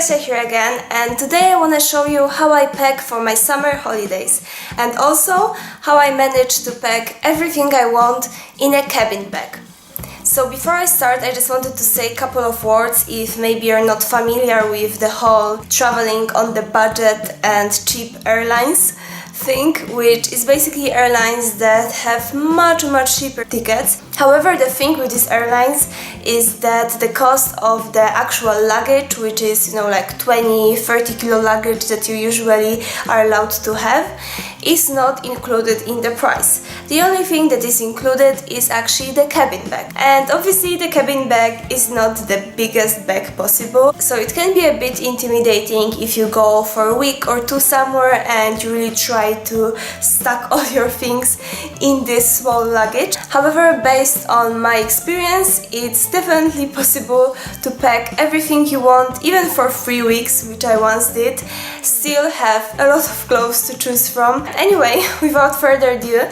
Kasia here again, and today I want to show you how I pack for my summer holidays and also how I manage to pack everything I want in a cabin bag. So before I start, I just wanted to say a couple of words if maybe you're not familiar with the whole traveling on the budget and cheap airlines thing, which is basically airlines that have much cheaper tickets. However, the thing with these airlines is that the cost of the actual luggage, which is like 20-30 kilo luggage that you usually are allowed to have, is not included in the price. The only thing that is included is actually the cabin bag. And obviously the cabin bag is not the biggest bag possible, so it can be a bit intimidating if you go for a week or two somewhere and you really try to stack all your things in this small luggage. However, based on my experience, it's definitely possible to pack everything you want, even for 3 weeks, which I once did, still have a lot of clothes to choose from. Anyway, without further ado,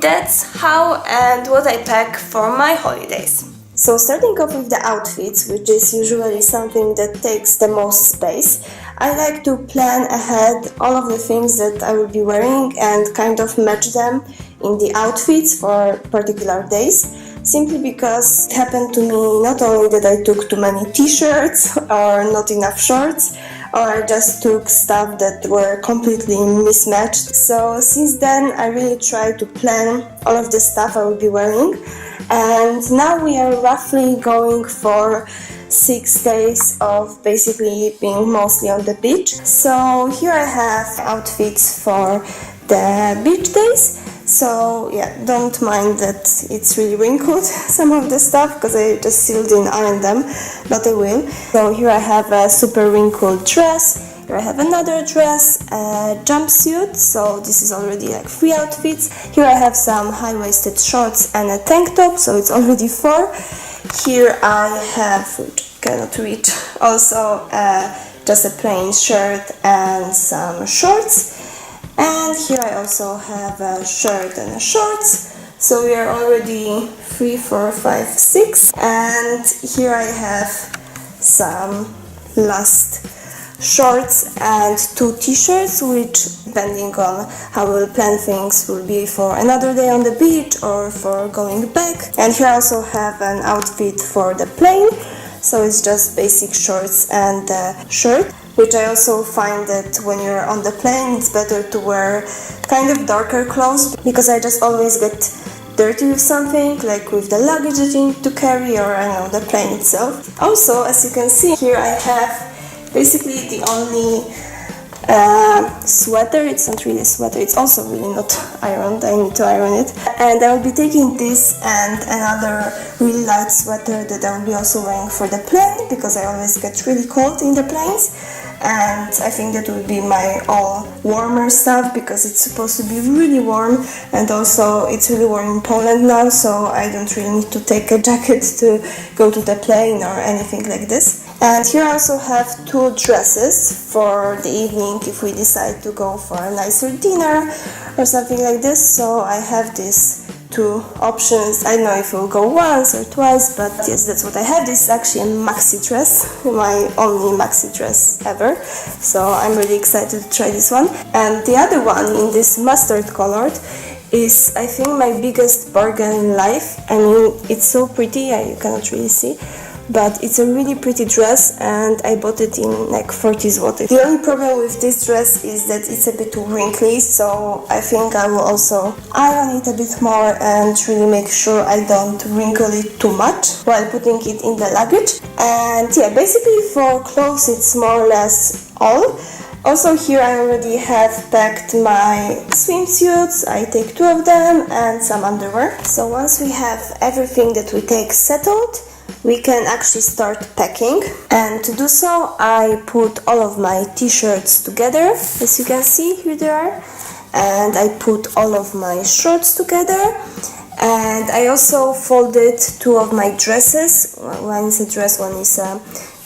that's how and what I pack for my holidays. So starting off with the outfits, which is usually something that takes the most space, I like to plan ahead all of the things that I will be wearing and kind of match them in the outfits for particular days, simply because it happened to me not only that I took too many t-shirts or not enough shorts, or I just took stuff that were completely mismatched. So since then I really try to plan all of the stuff I will be wearing, and now we are roughly going for 6 days of basically being mostly on the beach. So here I have outfits for the beach days. So yeah, don't mind that it's really wrinkled, some of the stuff, because I just sealed in iron them, but I will. So here I have a super wrinkled dress, here I have another dress, a jumpsuit, so this is already like 3 outfits. Here I have some high-waisted shorts and a tank top, so it's already 4. Here I have, which I cannot read, also just a plain shirt and some shorts. And here I also have a shirt and a shorts, so we are already 3, 4, 5, 6. And here I have some last shorts and 2 t-shirts, which depending on how we'll plan things will be for another day on the beach or for going back. And here I also have an outfit for the plane, so it's just basic shorts and a shirt, which I also find that when you're on the plane it's better to wear kind of darker clothes, because I just always get dirty with something, like with the luggage that you need to carry, or the plane itself. Also, as you can see, here I have basically the only sweater. It's not really a sweater, it's also really not ironed, I need to iron it. And I will be taking this and another really light sweater that I will be also wearing for the plane, because I always get really cold in the planes. And I think that will be my all warmer stuff, because it's supposed to be really warm, and also it's really warm in Poland now, so I don't really need to take a jacket to go to the plane or anything like this. And here I also have 2 dresses for the evening if we decide to go for a nicer dinner or something like this. So I have these 2 options. I don't know if it will go once or twice, but yes, that's what I have. This is actually a maxi dress, my only maxi dress ever, so I'm really excited to try this one. And the other one in this mustard colored is, I think, my biggest bargain in life. I mean, it's so pretty, you cannot really see, but it's a really pretty dress, and I bought it in like 40 zloty. The only problem with this dress is that it's a bit wrinkly, so I think I will also iron it a bit more and really make sure I don't wrinkle it too much while putting it in the luggage. And yeah, basically for clothes it's more or less all. Also here I already have packed my swimsuits. I take 2 of them and some underwear. So once we have everything that we take settled, we can actually start packing. And to do so, I put all of my t-shirts together, as you can see, here they are, and I put all of my shorts together, and I also folded 2 of my dresses. One is a dress, one is a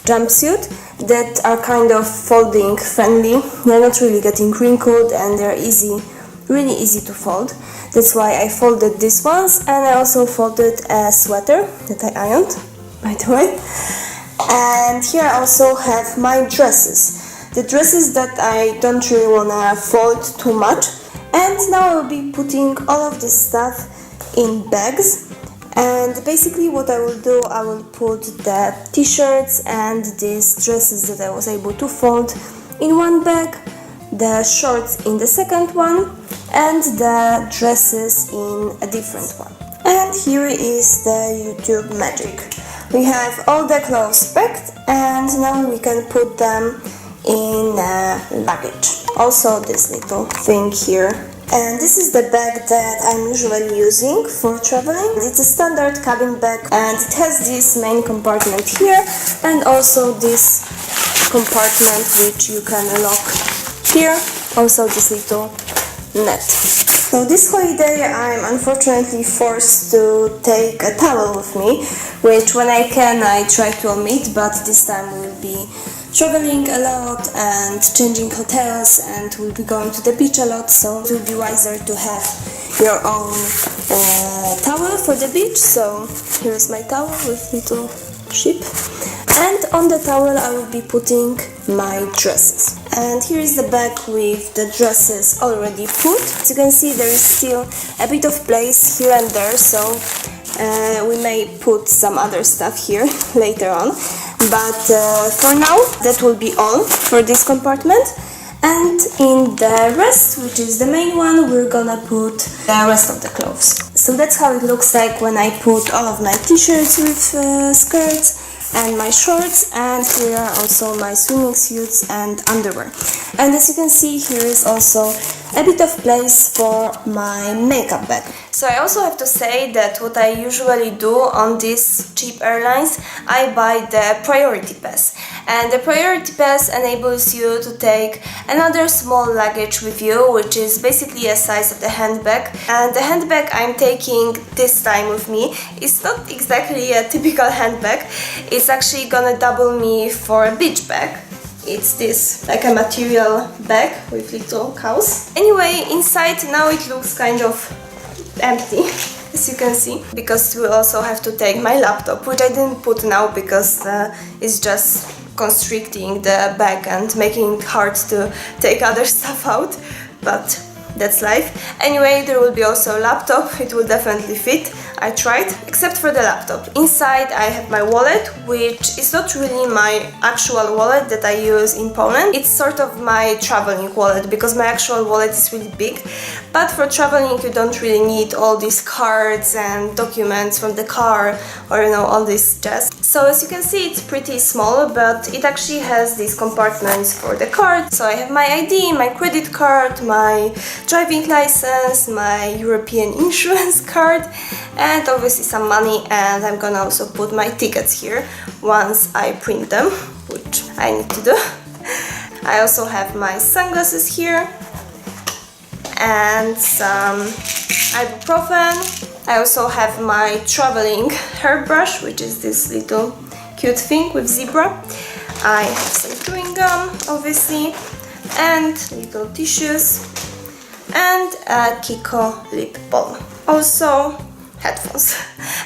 jumpsuit, that are kind of folding friendly. They're not really getting wrinkled and they're really easy to fold. That's why I folded these ones, and I also folded a sweater that I ironed, by the way. And here I also have my dresses. The dresses that I don't really wanna fold too much. And now I will be putting all of this stuff in bags. And basically what I will do, I will put the t-shirts and these dresses that I was able to fold in one bag, the shorts in the second one, and the dresses in a different one. And here is the YouTube magic. We have all the clothes packed and now we can put them in luggage. Also this little thing here. And this is the bag that I'm usually using for traveling. It's a standard cabin bag and it has this main compartment here and also this compartment which you can lock here. Also this little net. So this holiday I'm unfortunately forced to take a towel with me, which when I can I try to omit, but this time we'll be traveling a lot and changing hotels and we'll be going to the beach a lot, so it will be wiser to have your own towel for the beach. So here's my towel with little ship, and on the towel I will be putting my dresses. And here is the bag with the dresses already put. As you can see, there is still a bit of place here and there, so we may put some other stuff here later on. But for now, that will be all for this compartment. And in the rest, which is the main one, we're gonna put the rest of the clothes. So that's how it looks like when I put all of my t-shirts with skirts and my shorts, and here are also my swimming suits and underwear. And as you can see, here is also a bit of place for my makeup bag. So I also have to say that what I usually do on these cheap airlines, I buy the priority pass. And the priority pass enables you to take another small luggage with you, which is basically a size of the handbag. And the handbag I'm taking this time with me is not exactly a typical handbag. It's actually gonna double me for a beach bag. It's this, like a material bag with little cows. Anyway, inside now it looks kind of empty, as you can see, because we also have to take my laptop, which I didn't put now because it's just constricting the bag and making it hard to take other stuff out, but that's life. Anyway, there will be also a laptop, it will definitely fit. I tried, except for the laptop. Inside I have my wallet, which is not really my actual wallet that I use in Poland. It's sort of my traveling wallet, because my actual wallet is really big. But for traveling you don't really need all these cards and documents from the car, or you know, all this jazz. So as you can see, it's pretty small, but it actually has these compartments for the card. So I have my ID, my credit card, my driving license, my European insurance card, and obviously some money, and I'm gonna also put my tickets here once I print them, which I need to do. I also have my sunglasses here and some ibuprofen. I also have my traveling hairbrush, which is this little cute thing with zebra. I have some chewing gum, obviously, and little tissues, and a Kiko lip balm. Also headphones.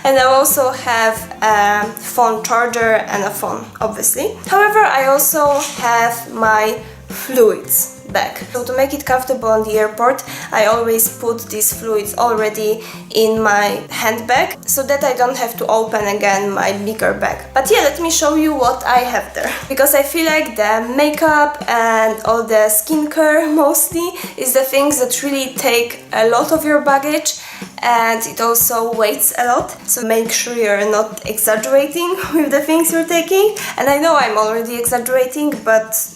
And I also have a phone charger and a phone, obviously. However, I also have my fluids bag. So to make it comfortable on the airport, I always put these fluids already in my handbag, so that I don't have to open again my bigger bag. But yeah, let me show you what I have there. Because I feel like the makeup and all the skincare mostly is the things that really take a lot of your baggage, and it also weighs a lot, so make sure you're not exaggerating with the things you're taking. And I know I'm already exaggerating, but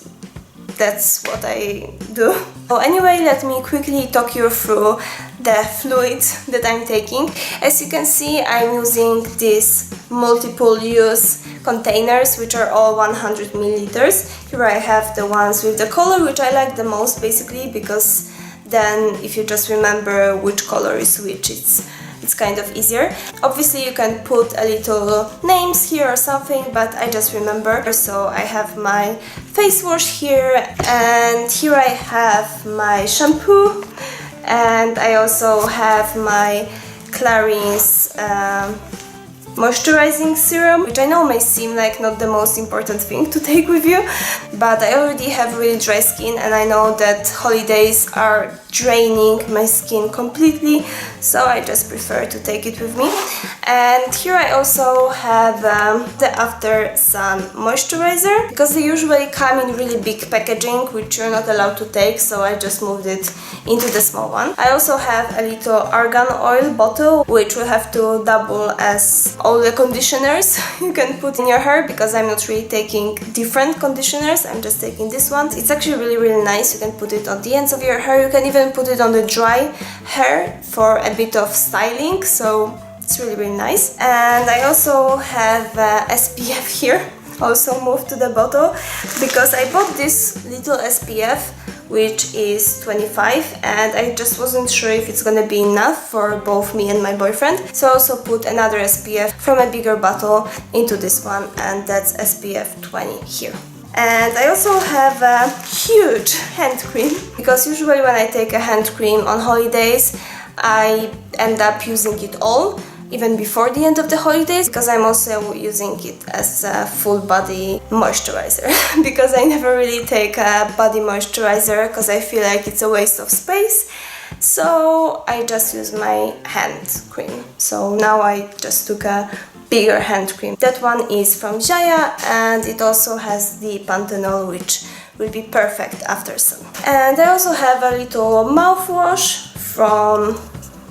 that's what I do. So anyway, let me quickly talk you through the fluids that I'm taking. As you can see, I'm using these multiple use containers, which are all 100 milliliters. Here I have the ones with the color, which I like the most, basically, because then if you just remember which color is which, it's kind of easier. Obviously you can put a little names here or something, but I just remember. So I have my face wash here, and here I have my shampoo, and I also have my Clarins moisturizing serum, which I know may seem like not the most important thing to take with you, but I already have really dry skin and I know that holidays are draining my skin completely, so I just prefer to take it with me. And here I also have the After Sun moisturizer, because they usually come in really big packaging which you're not allowed to take, so I just moved it into the small one. I also have a little argan oil bottle which will have to double as all the conditioners you can put in your hair, because I'm not really taking different conditioners, I'm just taking this one. It's actually really nice. You can put it on the ends of your hair, you can even put it on the dry hair for a bit of styling, so it's really nice. And I also have SPF here, also moved to the bottle, because I bought this little SPF which is 25 and I just wasn't sure if it's gonna be enough for both me and my boyfriend, so I also put another SPF from a bigger bottle into this one, and that's SPF 20 here. And I also have a huge hand cream, because usually when I take a hand cream on holidays I end up using it all, even before the end of the holidays, because I'm also using it as a full body moisturizer because I never really take a body moisturizer because I feel like it's a waste of space, so I just use my hand cream. So now I just took a bigger hand cream. That one is from Jaya and it also has the panthenol, which will be perfect after sun. And I also have a little mouthwash from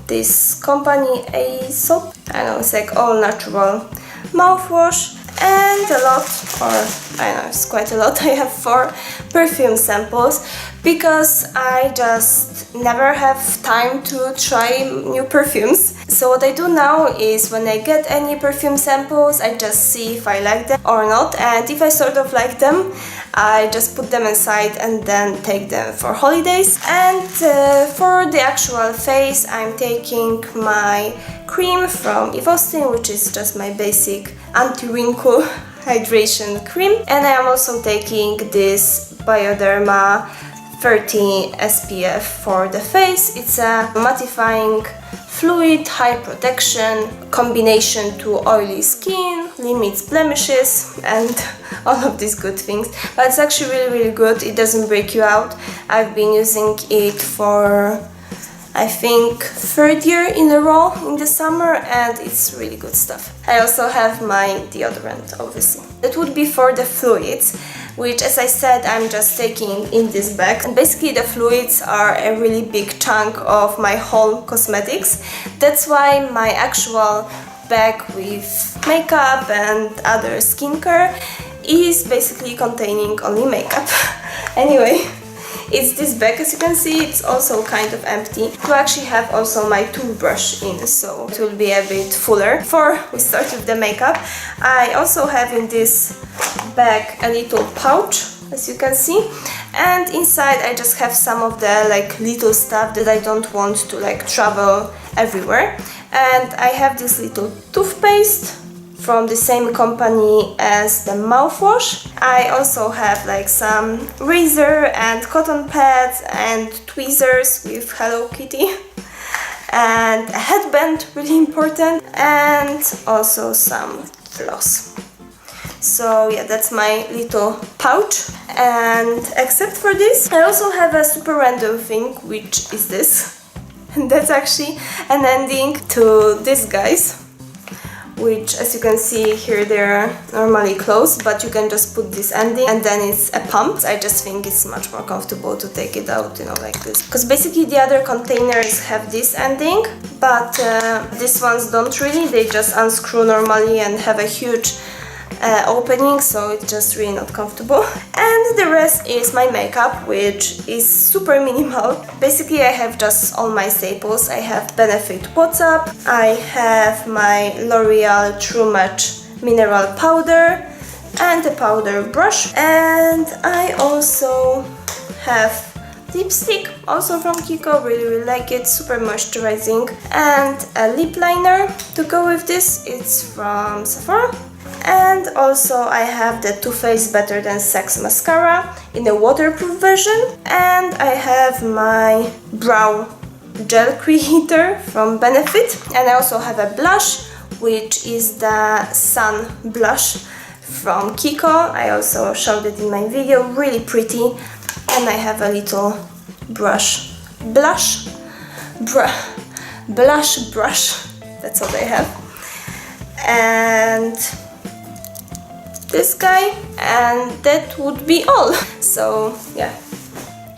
this company, Aesop. I know, it's like all natural mouthwash, and a lot, or I know it's quite a lot. I have 4 perfume samples because I just never have time to try new perfumes. So what I do now is when I get any perfume samples, I just see if I like them or not, and if I sort of like them, I just put them aside and then take them for holidays. And for the actual face, I'm taking my cream from Eve Austin, which is just my basic anti-wrinkle hydration cream. And I am also taking this Bioderma 30 SPF for the face. It's a mattifying fluid, high protection, combination to oily skin, limits blemishes and all of these good things. But it's actually really good, it doesn't break you out. I've been using it for I think 3rd year in a row in the summer, and it's really good stuff. I also have my deodorant, obviously. That would be for the fluids, which, as I said, I'm just taking in this bag. And basically the fluids are a really big chunk of my whole cosmetics. That's why my actual bag with makeup and other skincare is basically containing only makeup. Anyway, it's this bag, as you can see. It's also kind of empty. I actually have also my toothbrush in, so it will be a bit fuller before we start with the makeup. I also have in this bag a little pouch, as you can see, and inside I just have some of the like little stuff that I don't want to like travel everywhere. And I have this little toothpaste from the same company as the mouthwash. I also have like some razor and cotton pads and tweezers with Hello Kitty and a headband, really important, and also some floss. So yeah, that's my little pouch. And except for this, I also have a super random thing, which is this. And that's actually an ending to these guys, which, as you can see here, they're normally closed, but you can just put this ending and then it's a pump. I just think it's much more comfortable to take it out, you know, like this. Because basically the other containers have this ending, but these ones don't really. They just unscrew normally and have a huge opening, so it's just really not comfortable. And the rest is my makeup, which is super minimal. Basically I have just all my staples. I have Benefit What's Up, I have my L'Oreal True Match mineral powder and a powder brush, and I also have lipstick, also from Kiko, really like it, super moisturizing, and a lip liner to go with this. It's from Sephora. And also I have the Too Faced Better Than Sex mascara in a waterproof version, and I have my brow gel creator from Benefit, and I also have a blush which is the Sun Blush from Kiko. I also showed it in my video, really pretty. And I have a little blush brush, that's what I have. And this guy, and that would be all. So yeah,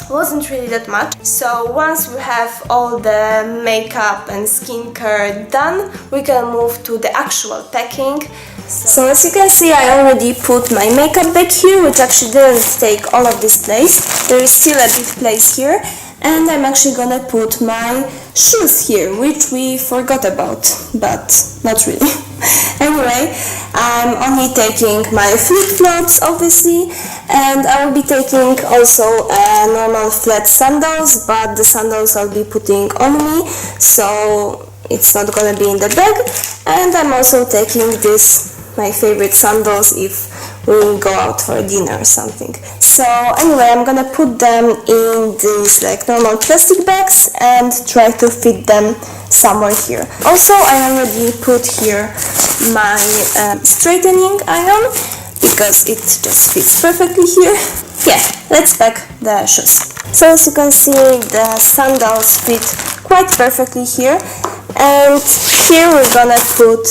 wasn't really that much. So once we have all the makeup and skincare done, we can move to the actual packing. So as you can see, I already put my makeup bag here, which actually didn't take all of this place. There is still a big place here, and I'm actually gonna put my shoes here, which we forgot about, but not really. Anyway, I'm only taking my flip-flops, obviously, and I will be taking also normal flat sandals, but the sandals I'll be putting on me, so it's not gonna be in the bag. And I'm also taking this, my favorite sandals, if we go out for dinner or something. So anyway, I'm gonna put them in these like normal plastic bags and try to fit them somewhere here. Also, I already put here my straightening iron because it just fits perfectly here. Yeah, let's pack the shoes. So as you can see, the sandals fit quite perfectly here, and here we're gonna put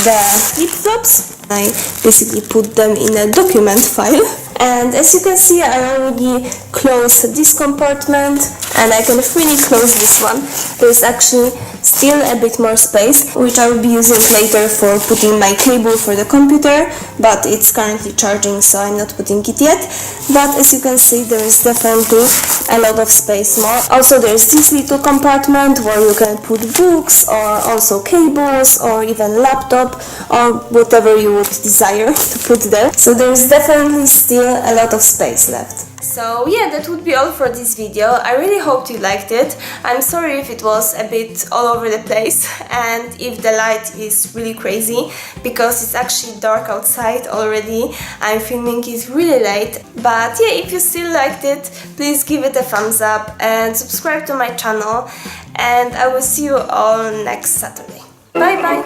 the flip-flops. I basically put them in a document file, and as you can see, I already closed this compartment and I can freely close this one. There's actually still a bit more space, which I will be using later for putting my cable for the computer, but it's currently charging, so I'm not putting it yet. But as you can see, there is definitely a lot of space more. Also, there's this little compartment where you can put books or also cables or even laptop or whatever you would desire to put there. So there's definitely still a lot of space left. So yeah, that would be all for this video. I really hoped you liked it. I'm sorry if it was a bit all over the place and if the light is really crazy, because it's actually dark outside already. I'm filming it really late. But yeah, if you still liked it, please give it a thumbs up and subscribe to my channel, and I will see you all next Saturday. Bye bye!